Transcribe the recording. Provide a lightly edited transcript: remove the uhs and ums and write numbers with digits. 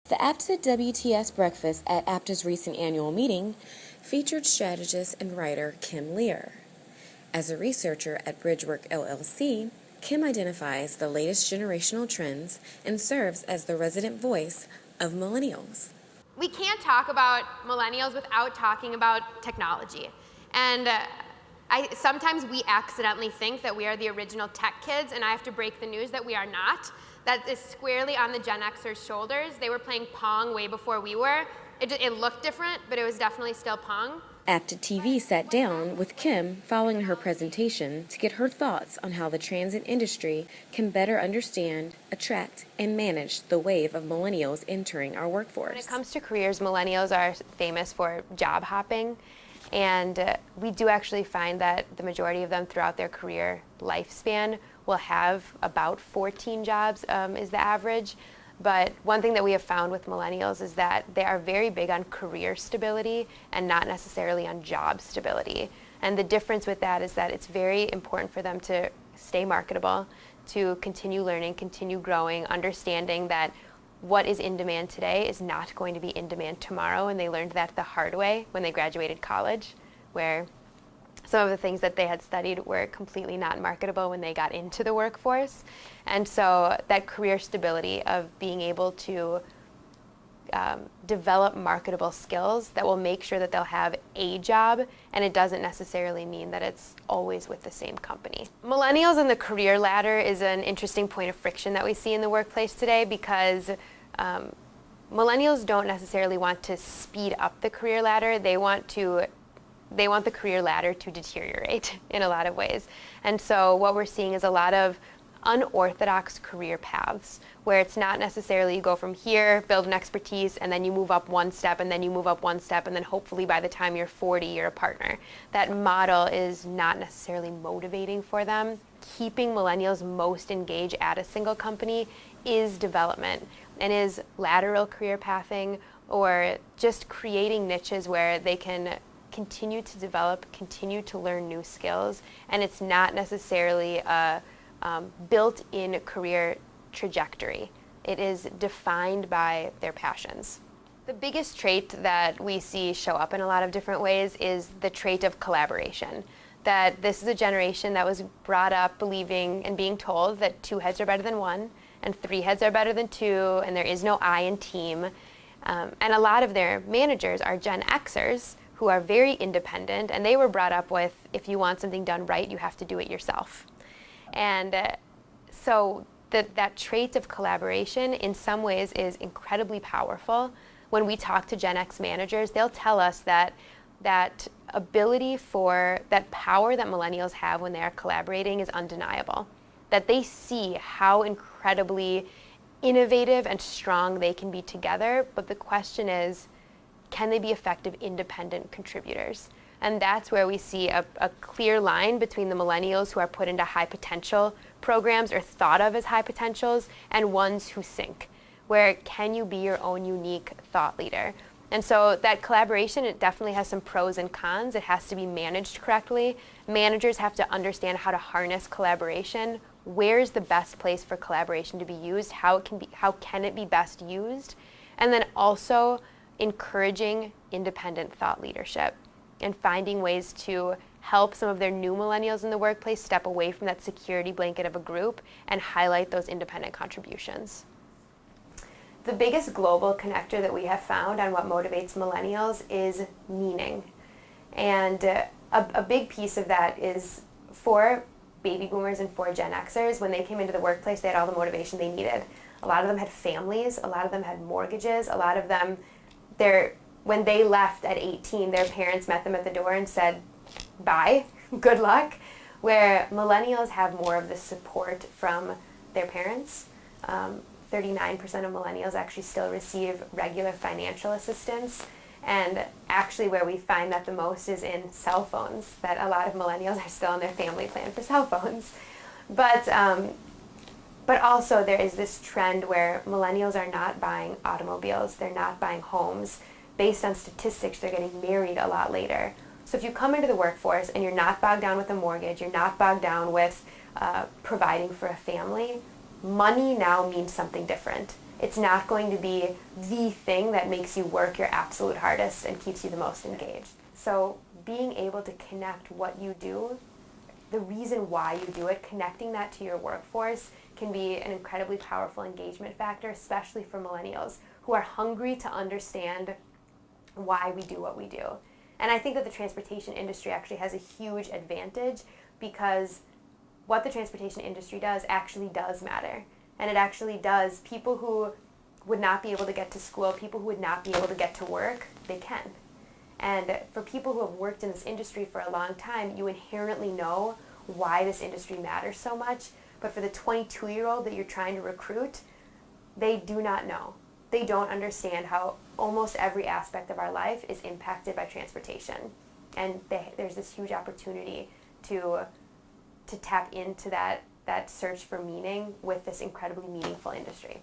The APTA WTS Breakfast at APTA's recent annual meeting featured strategist and writer Kim Lear. As a researcher at Bridgework LLC, Kim identifies the latest generational trends and serves as the resident voice of millennials. We can't talk about millennials without talking about technology. And sometimes we accidentally think that we are the original tech kids, and I have to break the news that we are not. That is squarely on the Gen Xers' shoulders. They were playing Pong way before we were. It looked different, but it was definitely still Pong. APTA TV sat down with Kim following her presentation to get her thoughts on how the transit industry can better understand, attract, and manage the wave of millennials entering our workforce. When it comes to careers, millennials are famous for job hopping, and we do actually find that the majority of them throughout their career lifespan will have about 14 jobs is the average. But one thing that we have found with millennials is that they are very big on career stability and not necessarily on job stability. And the difference with that is that it's very important for them to stay marketable, to continue learning, continue growing, understanding that what is in demand today is not going to be in demand tomorrow. And they learned that the hard way when they graduated college, where some of the things that they had studied were completely not marketable when they got into the workforce. And so that career stability of being able to develop marketable skills that will make sure that they'll have a job, and it doesn't necessarily mean that it's always with the same company. Millennials and the career ladder is an interesting point of friction that we see in the workplace today, because millennials don't necessarily want to speed up the career ladder. They want the career ladder to deteriorate in a lot of ways. And so what we're seeing is a lot of unorthodox career paths, where it's not necessarily you go from here, build an expertise, and then you move up one step, and then you move up one step, and then hopefully by the time you're 40, you're a partner. That model is not necessarily motivating for them. Keeping millennials most engaged at a single company is development, and is lateral career pathing, or just creating niches where they can continue to develop, continue to learn new skills, and it's not necessarily a built-in career trajectory. It is defined by their passions. The biggest trait that we see show up in a lot of different ways is the trait of collaboration. That this is a generation that was brought up believing and being told that 2 heads are better than 1, and 3 heads are better than 2, and there is no I in team. And a lot of their managers are Gen Xers, who are very independent, and they were brought up with, if you want something done right, you have to do it yourself. And so that trait of collaboration in some ways is incredibly powerful. When we talk to Gen X managers, they'll tell us that ability for that power that millennials have when they are collaborating is undeniable. That they see how incredibly innovative and strong they can be together, but the question is, can they be effective independent contributors? And that's where we see a clear line between the millennials who are put into high potential programs or thought of as high potentials, and ones who sink, where can you be your own unique thought leader? And so that collaboration, it definitely has some pros and cons. It has to be managed correctly. Managers have to understand how to harness collaboration. Where's the best place for collaboration to be used? How can it be best used? And then also encouraging independent thought leadership and finding ways to help some of their new millennials in the workplace step away from that security blanket of a group and highlight those independent contributions. The biggest global connector that we have found on what motivates millennials is meaning. And a big piece of that is for baby boomers and for Gen Xers, when they came into the workplace, they had all the motivation they needed. A lot of them had families, a lot of them had mortgages, a lot of them, when they left at 18, their parents met them at the door and said, bye, good luck. Where millennials have more of the support from their parents. 39% of millennials actually still receive regular financial assistance. And actually where we find that the most is in cell phones, that a lot of millennials are still on their family plan for cell phones. But also there is this trend where millennials are not buying automobiles, they're not buying homes. Based on statistics, they're getting married a lot later. So if you come into the workforce and you're not bogged down with a mortgage, you're not bogged down with providing for a family, money now means something different. It's not going to be the thing that makes you work your absolute hardest and keeps you the most engaged. So being able to connect what you do, the reason why you do it, connecting that to your workforce can be an incredibly powerful engagement factor, especially for millennials who are hungry to understand why we do what we do. And I think that the transportation industry actually has a huge advantage because what the transportation industry does actually does matter. And it actually does. People who would not be able to get to school, people who would not be able to get to work, they can. And for people who have worked in this industry for a long time, you inherently know why this industry matters so much. But for the 22-year-old that you're trying to recruit, they do not know. They don't understand how almost every aspect of our life is impacted by transportation. And there's this huge opportunity to tap into that search for meaning with this incredibly meaningful industry.